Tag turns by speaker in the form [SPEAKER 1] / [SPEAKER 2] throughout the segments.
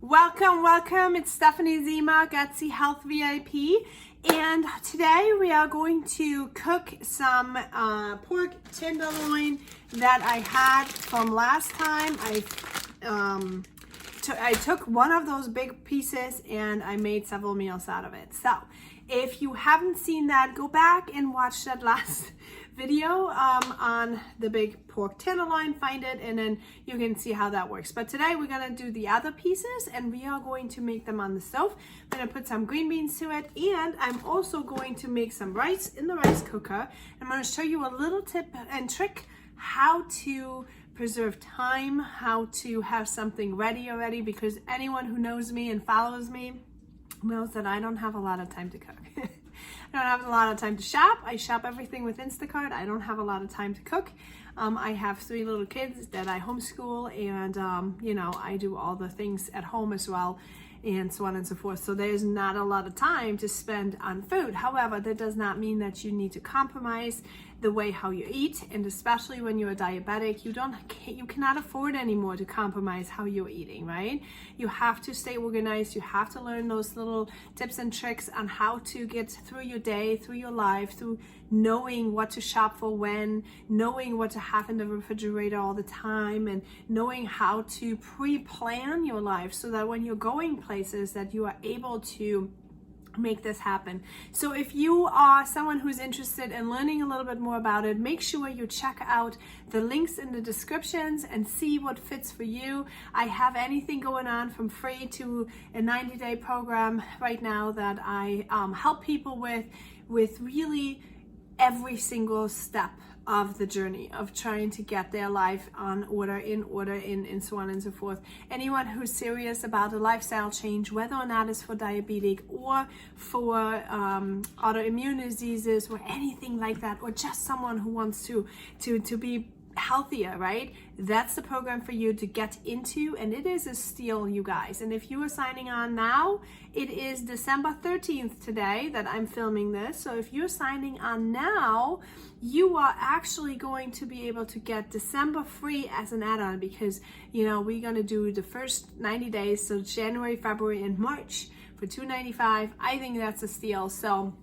[SPEAKER 1] Welcome. It's Stephanie Zima, Gutsy Health VIP, and today we are going to cook some pork tenderloin that I had from last time. I took one of those big pieces and I made several meals out of it. So if you haven't seen that, go back and watch that last video on the big pork tenderloin, find it, and then you can see how that works. But today we're gonna do the other pieces and we are going to make them on the stove. I'm gonna put some green beans to it, and I'm also going to make some rice in the rice cooker. I'm gonna show you a little tip and trick how to preserve time, how to have something ready already, because anyone who knows me and follows me knows that I don't have a lot of time to cook. I don't have a lot of time to shop. I shop everything with Instacart. I don't have a lot of time to cook. I have 3 little kids that I homeschool, and I do all the things at home as well, and so on and so forth. So there's not a lot of time to spend on food. However, that does not mean that you need to compromise the way how you eat, and especially when you're a diabetic, you cannot afford anymore to compromise how you're eating, right? You have to stay organized. You have to learn those little tips and tricks on how to get through your day, through your life, through knowing what to shop for when, knowing what to have in the refrigerator all the time, and knowing how to pre-plan your life so that when you're going places that you are able to make this happen. So if you are someone who's interested in learning a little bit more about it, make sure you check out the links in the descriptions and see what fits for you. I have anything going on from free to a 90-day program right now that I help people with really every single step of the journey of trying to get their life in order, and so on and so forth. Anyone who's serious about a lifestyle change, whether or not it's for diabetic or for autoimmune diseases or anything like that, or just someone who wants to be healthier, right? That's the program for you to get into, and it is a steal, you guys. And if you are signing on now, it is December 13th today that I'm filming this. So if you're signing on now, you are actually going to be able to get December free as an add-on, because we're going to do the first 90 days, so January, February, and March for $295. I think that's a steal. So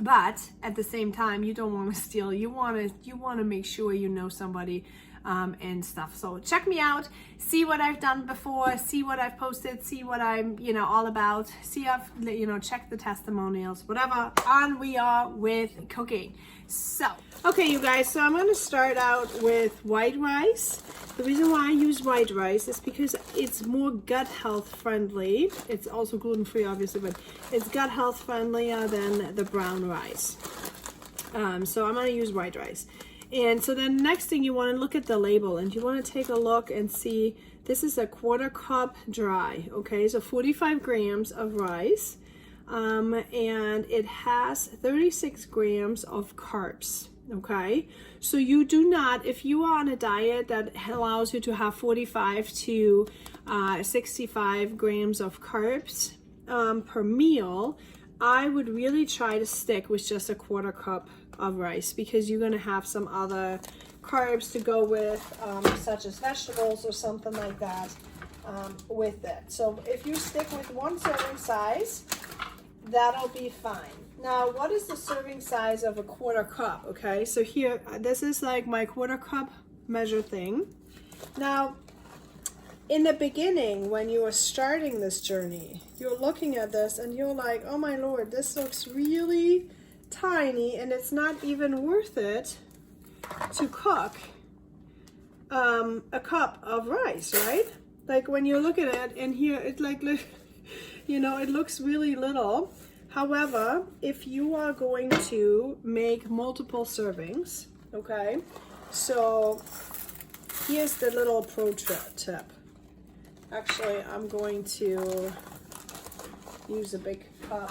[SPEAKER 1] but at the same time, you don't want to steal. You want to make sure you know somebody and stuff. So check me out, see what I've done before, see what I've posted, see what I'm all about, see if check the testimonials, whatever. On we are with cooking. So okay, you guys, so I'm going to start out with white rice. The reason why I use white rice is because it's more gut health friendly. It's also gluten-free, obviously, but it's gut health friendlier than the brown rice. So I'm going to use white rice. And so then next thing, you want to look at the label, and you want to take a look and see, this is a 1/4 cup dry, okay? So 45 grams of rice, and it has 36 grams of carbs. Okay, so you do not, if you are on a diet that allows you to have 45 to 65 grams of carbs per meal, I would really try to stick with just a 1/4 cup of rice, because you're going to have some other carbs to go with, such as vegetables or something like that with it. So if you stick with 1 serving size, that'll be fine. Now, what is the serving size of a 1/4 cup? Okay, so here, this is like my 1/4 cup measure thing. Now, in the beginning, when you are starting this journey, you're looking at this and you're like, oh my Lord, this looks really tiny, and it's not even worth it to cook a cup of rice, right? Like when you look at it, and here, it's like, it looks really little. However, if you are going to make multiple servings, okay, so here's the little pro tip. Actually, I'm going to use a big cup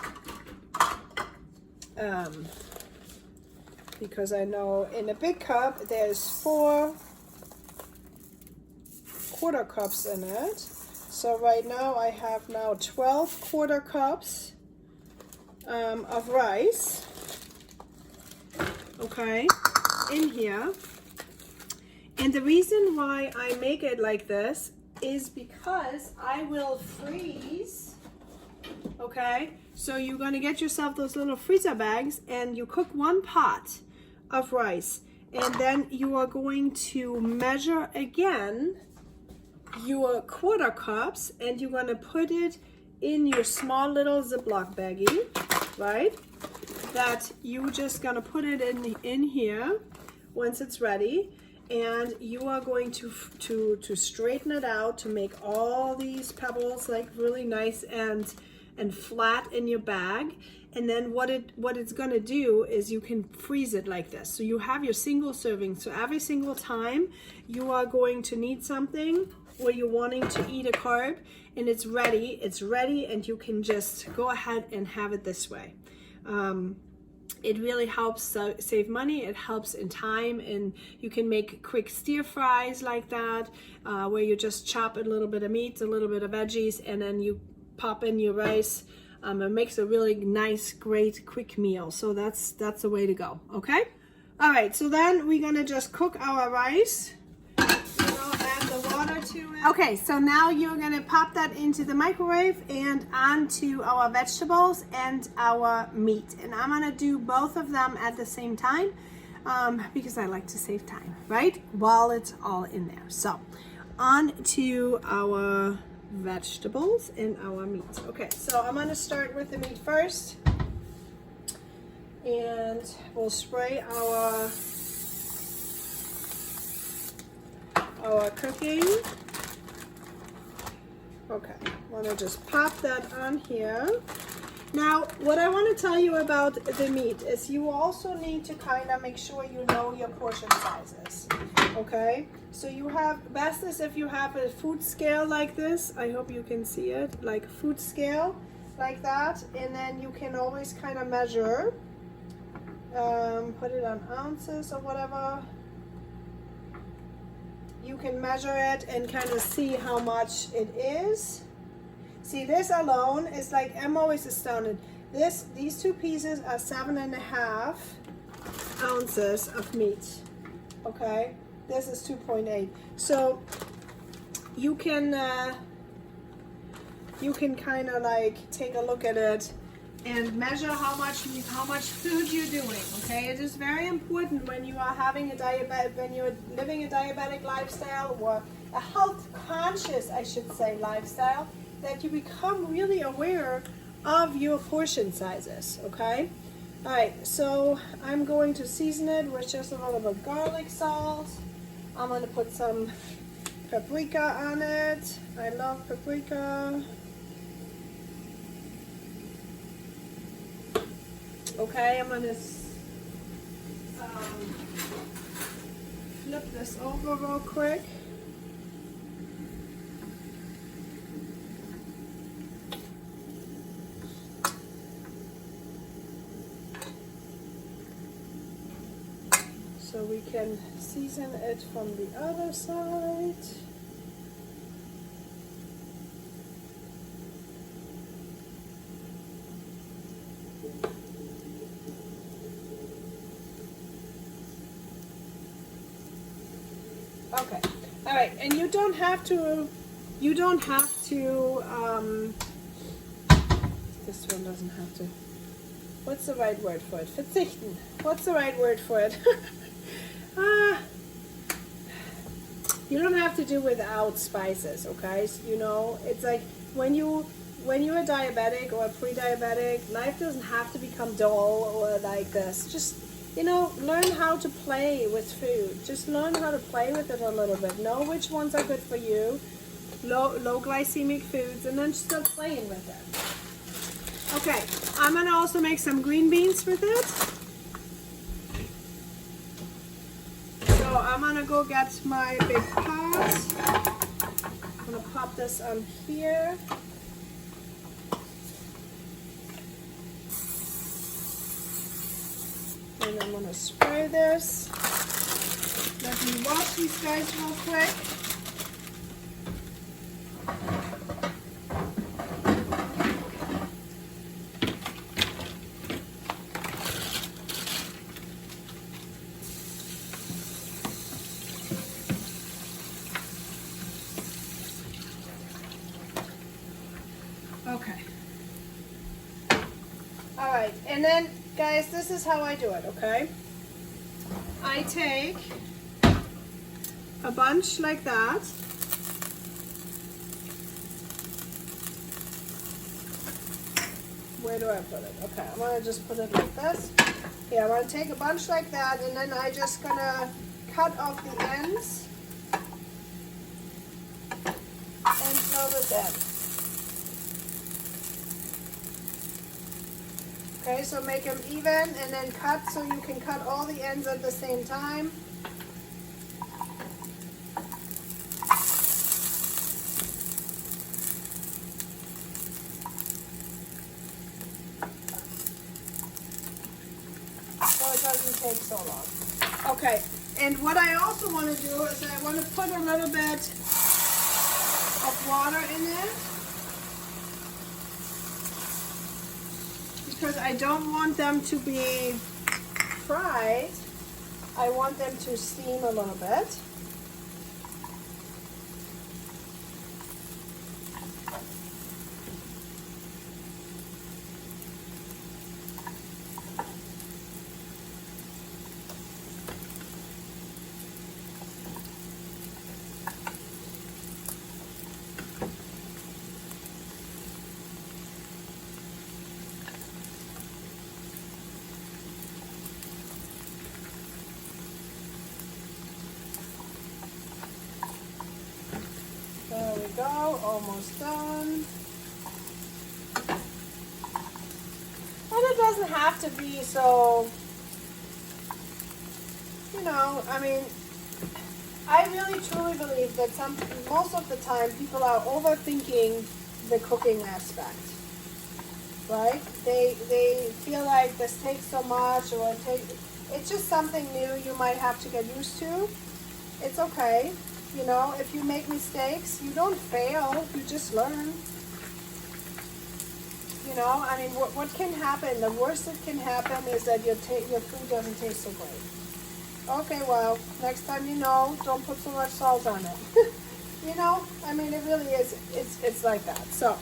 [SPEAKER 1] because I know in a big cup there's 4 1/4 cups in it. So right now I have 12 1/4 cups of rice, okay, in here. And the reason why I make it like this is because I will freeze. Okay, so you're gonna get yourself those little freezer bags and you cook 1 pot of rice, and then you are going to measure again your 1/4 cups, and you're gonna put it in your small little Ziploc baggie, right? That you're just gonna put it in here once it's ready, and you are going to straighten it out to make all these pebbles like really nice and flat in your bag. And then what it's gonna do is you can freeze it like this. So you have your single serving. So every single time you are going to need something or you're wanting to eat a carb and it's ready, and you can just go ahead and have it this way. It really helps save money. It helps in time, and you can make quick stir fries like that, where you just chop a little bit of meat, a little bit of veggies, and then you pop in your rice. It makes a really nice, great, quick meal. So that's the way to go. Okay. All right. So then we're gonna just cook our rice. Add the water to it. Okay. So now you're gonna pop that into the microwave and onto our vegetables and our meat. And I'm gonna do both of them at the same time because I like to save time, right? While it's all in there. So on to our vegetables and our meat. Okay, so I'm gonna start with the meat first, and we'll spray our cooking. Okay, I want to just pop that on here. Now, what I want to tell you about the meat is you also need to kind of make sure you know your portion sizes. Okay, so you have, best is if you have a food scale like this. I hope you can see it, like food scale like that, and then you can always kind of measure, put it on ounces or whatever. You can measure it and kind of see how much it is. See, this alone is like, I'm always astounded. These 2 pieces are 7.5 ounces of meat. Okay, this is 2.8. So you can kind of like take a look at it and measure how much food you're doing. Okay, it is very important when you are having when you're living a diabetic lifestyle, or a health conscious, I should say, lifestyle, that you become really aware of your portion sizes. Okay, all right, so I'm going to season it with just a little bit of garlic salt. I'm going to put some paprika on it. I love paprika. Okay, I'm going to flip this over real quick. So we can season it from the other side. Okay, all right, and you don't have to, this one doesn't have to, what's the right word for it? Verzichten. What's the right word for it? You don't have to do without spices, okay? You know, it's like when you're a diabetic or a pre-diabetic, life doesn't have to become dull or like this. Just, you know, learn how to play with food. Just learn how to play with it a little bit. Know which ones are good for you, low glycemic foods, and then start playing with it. Okay, I'm gonna also make some green beans with it. So I'm gonna go get my big pot. I'm gonna pop this on here. And I'm gonna spray this. Let me wash these guys real quick. Okay. All right, and then guys, this is how I do it, okay? I take a bunch like that. Where do I put it? Okay, I'm gonna just put it like this. Yeah, I'm gonna take a bunch like that, and then I just gonna cut off the ends and throw this in. Okay, so make them even and then cut so you can cut all the ends at the same time. So it doesn't take so long. Okay, and what I also want to do is I want to put a little bit of water in it, because I don't want them to be fried. I want them to steam a little bit. There we go, almost done. And it doesn't have to be so, you know, I mean, I really truly believe that most of the time people are overthinking the cooking aspect, right? They feel like this takes so much, or it's just something new you might have to get used to. It's okay. You know, if you make mistakes, you don't fail, you just learn. You know, I mean, what can happen? The worst that can happen is that your food doesn't taste so great. Okay, well, next time you know, don't put so much salt on it. You know, I mean, it really is, it's like that. So,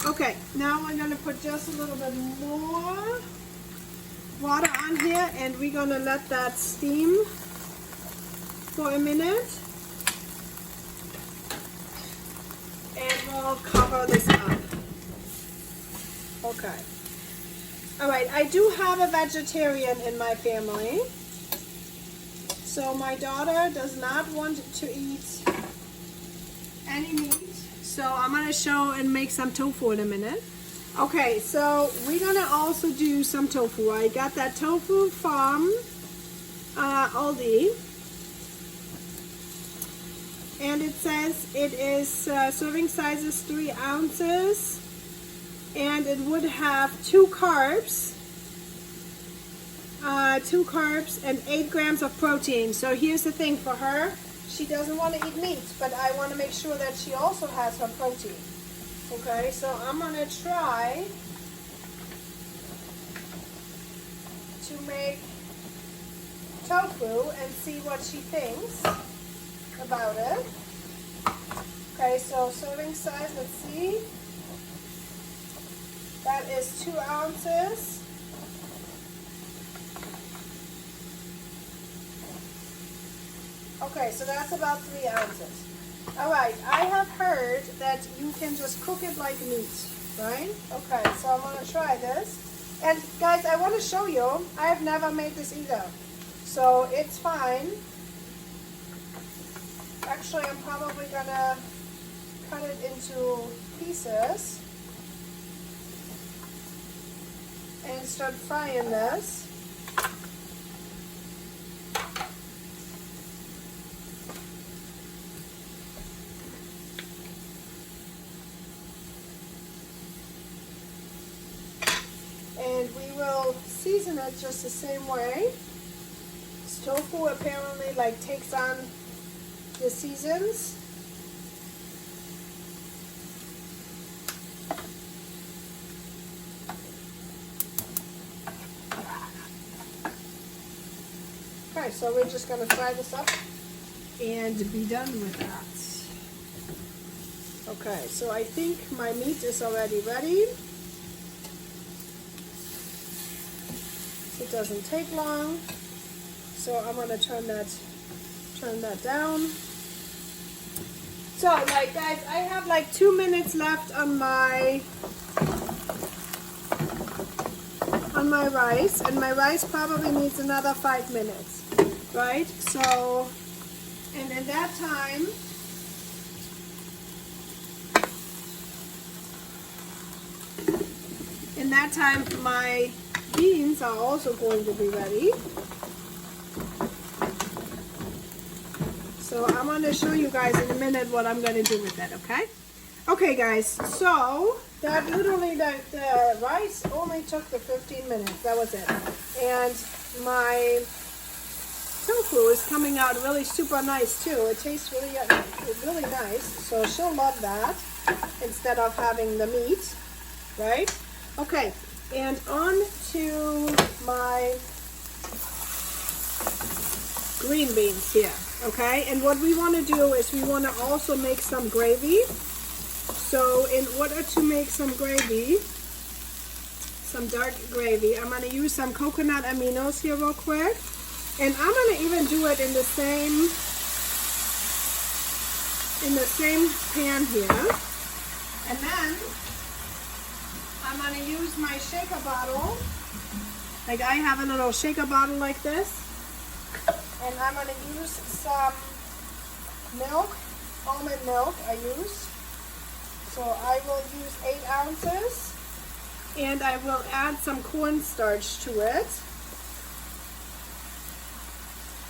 [SPEAKER 1] okay, now we're going to put just a little bit more water on here, and we're going to let that steam for a minute. And we'll cover this up. Okay. All right, I do have a vegetarian in my family. So my daughter does not want to eat any meat. So I'm going to show and make some tofu in a minute. Okay, so we're going to also do some tofu. I got that tofu from Aldi. And it says it is serving size is 3 ounces, and it would have 2 carbs and 8 grams of protein. So here's the thing for her: she doesn't want to eat meat, but I want to make sure that she also has her protein. Okay, so I'm gonna try to make tofu and see what she thinks about it. Okay, so serving size, let's see. That is 2 ounces. Okay, so that's about 3 ounces. Alright, I have heard that you can just cook it like meat, right? Okay, so I'm going to try this. And guys, I want to show you, I have never made this either. So it's fine. Actually, I'm probably going to cut it into pieces and start frying this. And we will season it just the same way. This tofu apparently like takes on the seasons. Okay, so we're just going to fry this up and be done with that. Okay, so I think my meat is already ready. It doesn't take long. So I'm gonna turn that down. So like guys, I have like 2 minutes left on my rice, and my rice probably needs another 5 minutes, right? So, and in that time, my beans are also going to be ready. So I'm going to show you guys in a minute what I'm going to do with that, okay? Okay guys, so that literally, the rice only took the 15 minutes, that was it. And my tofu is coming out really super nice too. It tastes really, really nice, so she'll love that instead of having the meat, right? Okay, and on to my green beans here, okay? And what we want to do is we want to also make some gravy. So in order to make some gravy, some dark gravy, I'm going to use some coconut aminos here real quick. And I'm going to even do it in the same pan here. And then I'm going to use my shaker bottle. Like I have a little shaker bottle like this. And I'm going to use some milk, almond milk I use. So I will use 8 ounces. And I will add some cornstarch to it.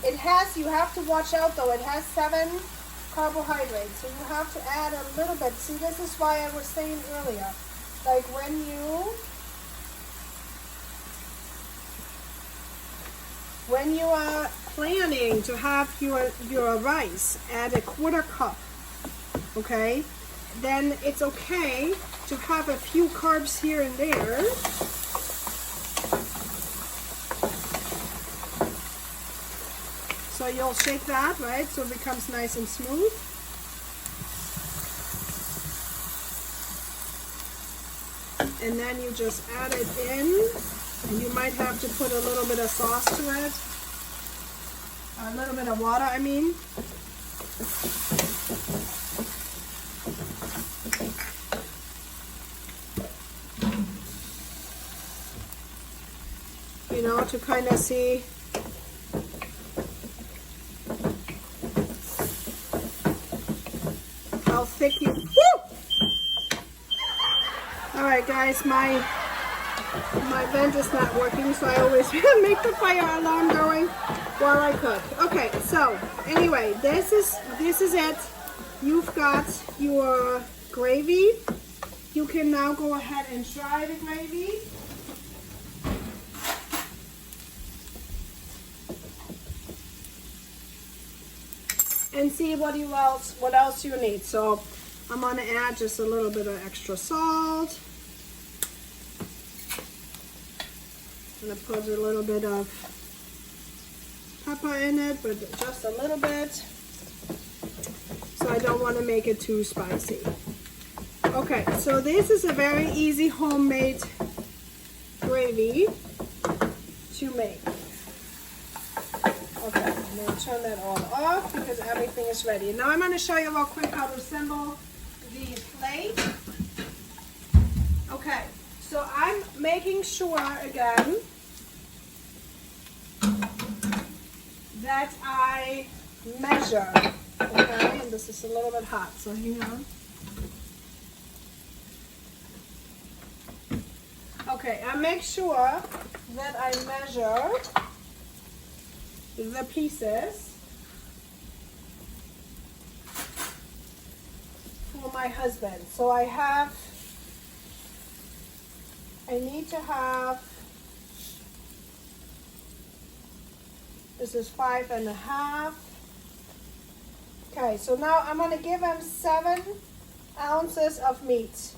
[SPEAKER 1] It has, you have to watch out though, it has 7 carbohydrates. So you have to add a little bit. See, this is why I was saying earlier. Like when you are planning to have your rice, add a 1/4 cup, okay? Then it's okay to have a few carbs here and there. So you'll shake that, right? So it becomes nice and smooth. And then you just add it in. And you might have to put a little bit of sauce to it. A little bit of water, I mean. You know, to kind of see how thick you... Woo! Alright guys, my vent is not working, so I always make the fire alarm going while I cook. Okay, so anyway, this is it. You've got your gravy. You can now go ahead and try the gravy. And see what else you need. So I'm gonna add just a little bit of extra salt. I'm gonna put a little bit of pepper in it, but just a little bit. So I don't want to make it too spicy. Okay, so this is a very easy homemade gravy to make. Okay, I'm going to turn that all off because everything is ready. Now I'm going to show you real quick how to assemble the plate. Okay, so I'm making sure again that I measure. Okay, and this is a little bit hot, so hang on. Okay, I make sure that I measure the pieces for my husband. So I need to have, this is 5.5. Okay, so now I'm going to give him 7 ounces of meat.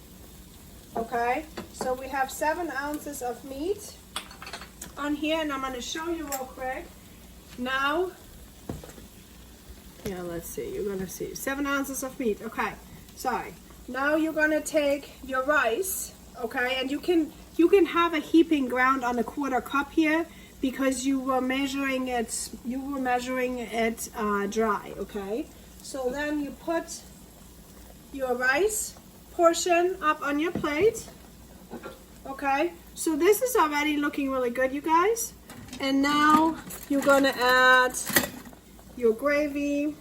[SPEAKER 1] Okay, so we have 7 ounces of meat on here, and I'm going to show you real quick. Now, yeah, let's see, you're going to see 7 ounces of meat. Okay, sorry. Now you're gonna take your rice, okay, and you can have a heaping ground on a 1/4 cup here because you were measuring it dry, okay? So then you put your rice portion up on your plate, okay? So this is already looking really good, you guys. And now you're gonna add your gravy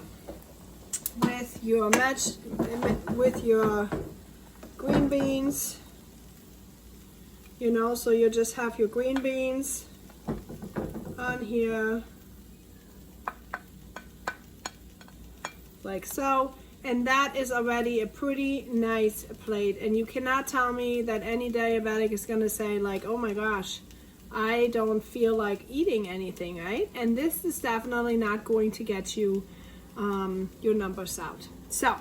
[SPEAKER 1] with your green beans, you know, so you just have your green beans on here like so, and that is already a pretty nice plate. And you cannot tell me that any diabetic is gonna say like, oh my gosh, I don't feel like eating anything, right? And this is definitely not going to get you your numbers out. So,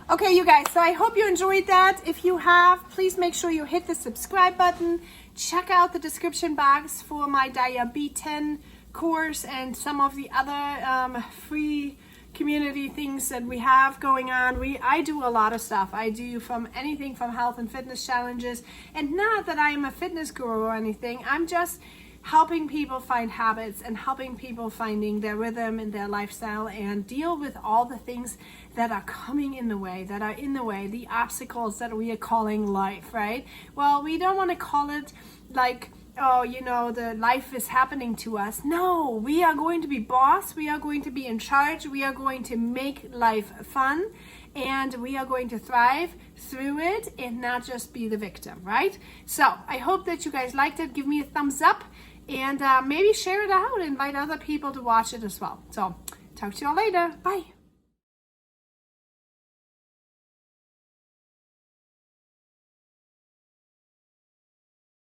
[SPEAKER 1] okay, you guys, so I hope you enjoyed that. If you have, please make sure you hit the subscribe button. Check out the description box for my diabetes course and some of the other free community things that we have going on. I do a lot of stuff. I do from anything from health and fitness challenges, and not that I'm a fitness guru or anything. I'm just helping people find habits and helping people finding their rhythm in their lifestyle and deal with all the things that are coming in the way, the obstacles that we are calling life, right? Well, we don't want to call it like, oh, you know, the life is happening to us. No, we are going to be boss. We are going to be in charge. We are going to make life fun, and we are going to thrive through it and not just be the victim, right? So I hope that you guys liked it. Give me a thumbs up and maybe share it out. Invite other people to watch it as well. So talk to you all later. Bye.